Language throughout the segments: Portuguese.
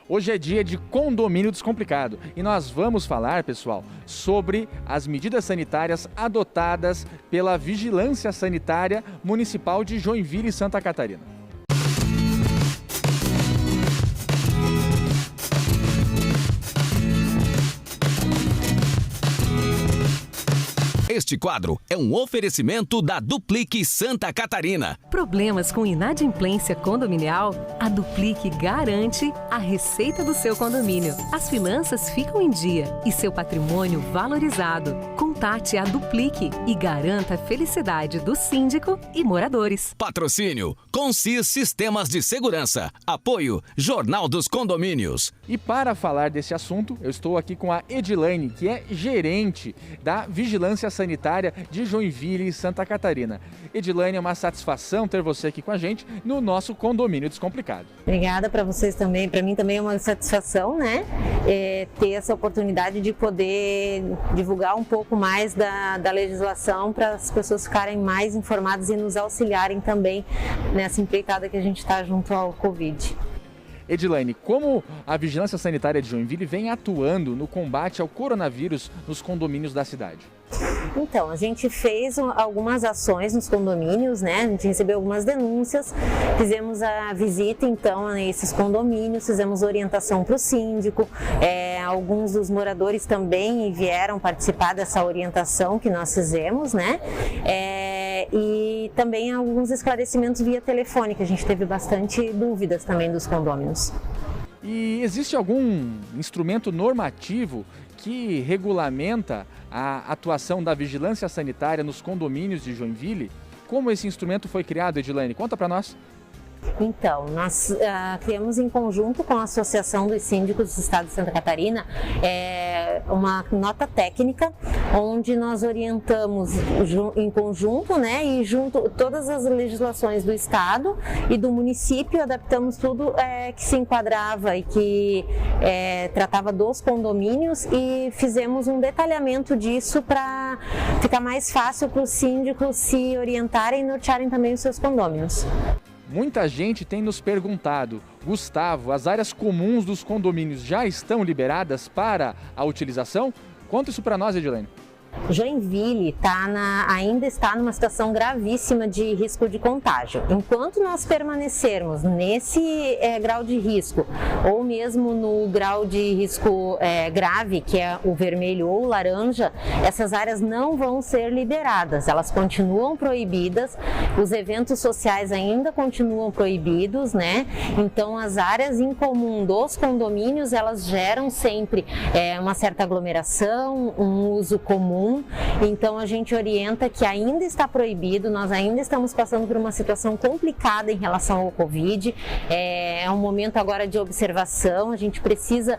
Hoje é dia de Condomínio Descomplicado e nós vamos falar, pessoal, sobre as medidas sanitárias adotadas pela Vigilância Sanitária Municipal de Joinville e Santa Catarina. Este quadro é um oferecimento da Duplique Santa Catarina. Problemas com inadimplência condominial? A Duplique garante a receita do seu condomínio. As finanças ficam em dia e seu patrimônio valorizado. Contate a Duplique e garanta a felicidade do síndico e moradores. Patrocínio Consis Sistemas de Segurança. Apoio Jornal dos Condomínios. E para falar desse assunto, eu estou aqui com a Edilane, que é gerente da Vigilância Sanitária de Joinville e Santa Catarina. Edilane, é uma satisfação ter você aqui com a gente no nosso Condomínio Descomplicado. Obrigada para vocês também, para mim também é uma satisfação, né? Ter essa oportunidade de poder divulgar um pouco mais da legislação para as pessoas ficarem mais informadas e nos auxiliarem também nessa empreitada que a gente está junto ao Covid. Edilane, como a Vigilância Sanitária de Joinville vem atuando no combate ao coronavírus nos condomínios da cidade? Então, a gente fez algumas ações nos condomínios, né? A gente recebeu algumas denúncias, fizemos a visita então a esses condomínios, fizemos orientação para o síndico, alguns dos moradores também vieram participar dessa orientação que nós fizemos, né? E também alguns esclarecimentos via telefone, que a gente teve bastante dúvidas também dos condôminos. E existe algum instrumento normativo que regulamenta a atuação da vigilância sanitária nos condomínios de Joinville? Como esse instrumento foi criado, Edilane? Conta para nós. Então, nós criamos em conjunto com a Associação dos Síndicos do Estado de Santa Catarina uma nota técnica onde nós orientamos em conjunto, né, e junto todas as legislações do Estado e do município, adaptamos tudo que se enquadrava e que tratava dos condomínios e fizemos um detalhamento disso para ficar mais fácil para os síndicos se orientarem e nortearem também os seus condôminos. Muita gente tem nos perguntado, Gustavo, as áreas comuns dos condomínios já estão liberadas para a utilização? Conta isso para nós, Edilane. Joinville ainda está numa situação gravíssima de risco de contágio. Enquanto nós permanecermos nesse grau de risco, ou mesmo no grau de risco grave, que é o vermelho ou o laranja, essas áreas não vão ser liberadas, elas continuam proibidas, os eventos sociais ainda continuam proibidos, né? Então as áreas em comum dos condomínios, elas geram sempre uma certa aglomeração, um uso comum. Então a gente orienta que ainda está proibido, nós ainda estamos passando por uma situação complicada em relação ao Covid, é um momento agora de observação, a gente precisa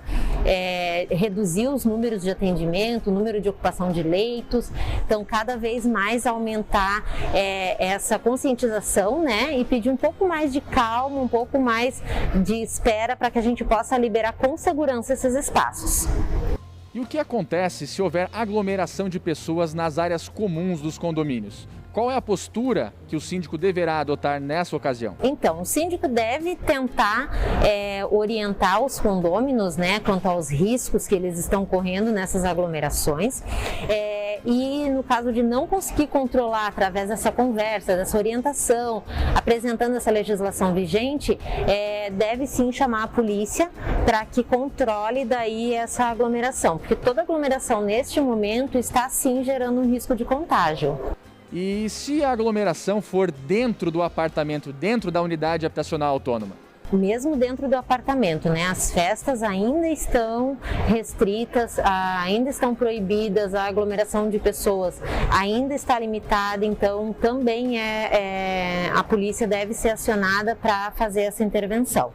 reduzir os números de atendimento, o número de ocupação de leitos, então cada vez mais aumentar essa conscientização, né, e pedir um pouco mais de calma, um pouco mais de espera para que a gente possa liberar com segurança esses espaços. E o que acontece se houver aglomeração de pessoas nas áreas comuns dos condomínios? Qual é a postura que o síndico deverá adotar nessa ocasião? Então, o síndico deve tentar orientar os condôminos, né, quanto aos riscos que eles estão correndo nessas aglomerações. E no caso de não conseguir controlar através dessa conversa, dessa orientação, apresentando essa legislação vigente, deve sim chamar a polícia para que controle daí essa aglomeração, porque toda aglomeração neste momento está sim gerando um risco de contágio. E se a aglomeração for dentro do apartamento, dentro da unidade habitacional autônoma? Mesmo dentro do apartamento, né? As festas ainda estão restritas, ainda estão proibidas, a aglomeração de pessoas ainda está limitada, então também a polícia deve ser acionada para fazer essa intervenção.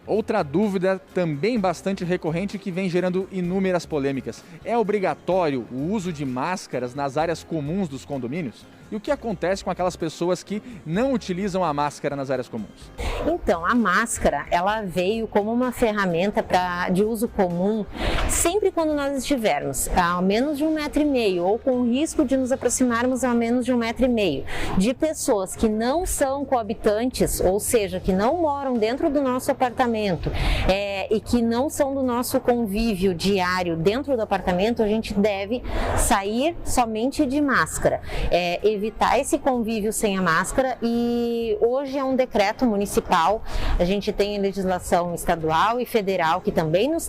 Outra dúvida também bastante recorrente que vem gerando inúmeras polêmicas. É obrigatório o uso de máscaras nas áreas comuns dos condomínios? E o que acontece com aquelas pessoas que não utilizam a máscara nas áreas comuns? Então, a máscara, ela veio como uma ferramenta de uso comum sempre quando nós estivermos a menos de 1,5 m ou com o risco de nos aproximarmos a menos de 1,5 m de pessoas que não são coabitantes, ou seja, que não moram dentro do nosso apartamento e que não são do nosso convívio diário dentro do apartamento, a gente deve sair somente de máscara, evitar esse convívio sem a máscara. E hoje é um decreto municipal, a gente tem a legislação estadual e federal que também nos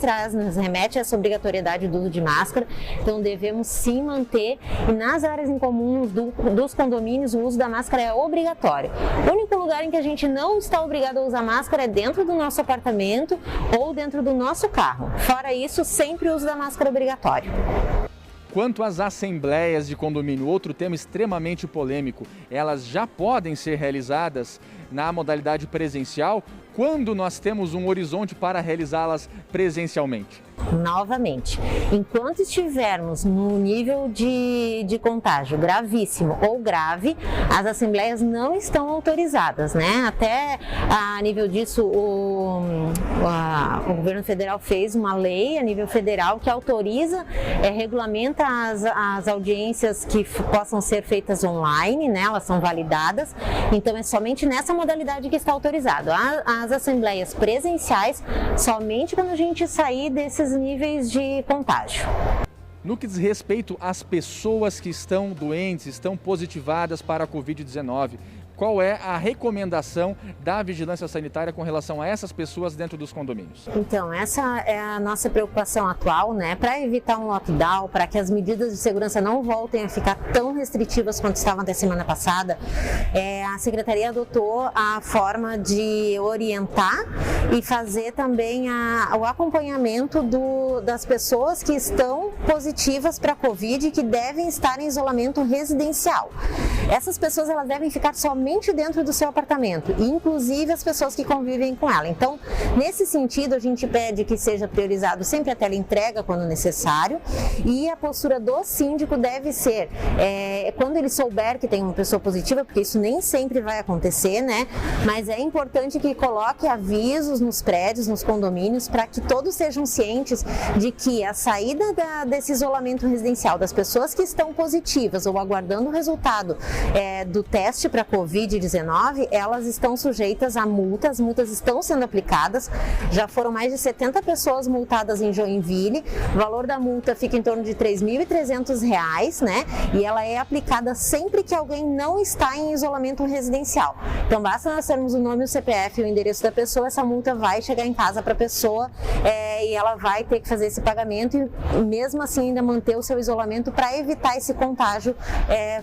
remete a essa obrigatoriedade do uso de máscara, então devemos sim manter, e nas áreas em comum dos condomínios o uso da máscara é obrigatório. O único lugar em que a gente não está obrigado a usar máscara é dentro do nosso apartamento ou dentro do nosso carro. Fora isso, sempre o uso da máscara é obrigatório. Quanto às assembleias de condomínio, outro tema extremamente polêmico, elas já podem ser realizadas na modalidade presencial quando nós temos um horizonte para realizá-las presencialmente? Novamente, enquanto estivermos no nível de contágio gravíssimo ou grave, as assembleias não estão autorizadas, né? Até a nível disso, o governo federal fez uma lei a nível federal que autoriza, regulamenta as audiências que possam ser feitas online, né? Elas são validadas, então é somente nessa modalidade que está autorizado. As assembleias presenciais, somente quando a gente sair desses níveis de contágio. No que diz respeito às pessoas que estão doentes, estão positivadas para a Covid-19, qual é a recomendação da Vigilância Sanitária com relação a essas pessoas dentro dos condomínios? Então, essa é a nossa preocupação atual, né? Para evitar um lockdown, para que as medidas de segurança não voltem a ficar tão restritivas quanto estavam até semana passada, a Secretaria adotou a forma de orientar e fazer também o acompanhamento das pessoas que estão positivas para a Covid e que devem estar em isolamento residencial. Essas pessoas elas devem ficar somente dentro do seu apartamento, inclusive as pessoas que convivem com ela. Então, nesse sentido, a gente pede que seja priorizado sempre a teleentrega quando necessário, e a postura do síndico deve ser, quando ele souber que tem uma pessoa positiva, porque isso nem sempre vai acontecer, né? Mas é importante que coloque avisos nos prédios, nos condomínios, para que todos sejam cientes de que a saída desse isolamento residencial das pessoas que estão positivas ou aguardando o resultado do teste para Covid-19, elas estão sujeitas a multas. As multas estão sendo aplicadas, já foram mais de 70 pessoas multadas em Joinville, o valor da multa fica em torno de R$ 3.300, né? E ela é aplicada sempre que alguém não está em isolamento residencial. Então basta nós termos o nome, o CPF e o endereço da pessoa, essa multa vai chegar em casa para a pessoa e ela vai ter que fazer esse pagamento e mesmo assim ainda manter o seu isolamento para evitar esse contágio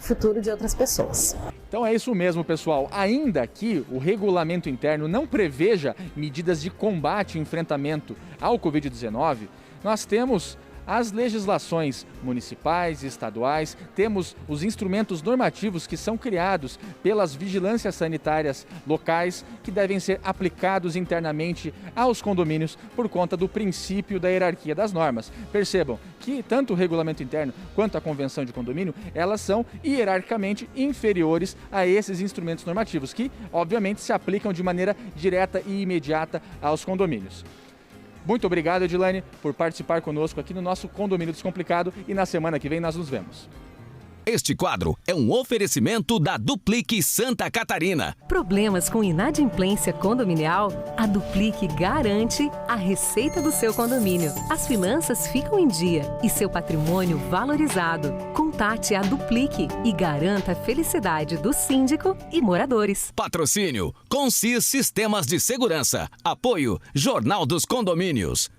futuro de outras pessoas. Então é isso mesmo, pessoal. Ainda que o regulamento interno não preveja medidas de combate e enfrentamento ao Covid-19, nós temos as legislações municipais e estaduais, temos os instrumentos normativos que são criados pelas vigilâncias sanitárias locais que devem ser aplicados internamente aos condomínios por conta do princípio da hierarquia das normas. Percebam que tanto o regulamento interno quanto a convenção de condomínio, elas são hierarquicamente inferiores a esses instrumentos normativos que, obviamente, se aplicam de maneira direta e imediata aos condomínios. Muito obrigado, Edilane, por participar conosco aqui no nosso Condomínio Descomplicado e na semana que vem nós nos vemos. Este quadro é um oferecimento da Duplique Santa Catarina. Problemas com inadimplência condominial? A Duplique garante a receita do seu condomínio. As finanças ficam em dia e seu patrimônio valorizado. Contate a Duplique e garanta a felicidade do síndico e moradores. Patrocínio: Consis Sistemas de Segurança. Apoio: Jornal dos Condomínios.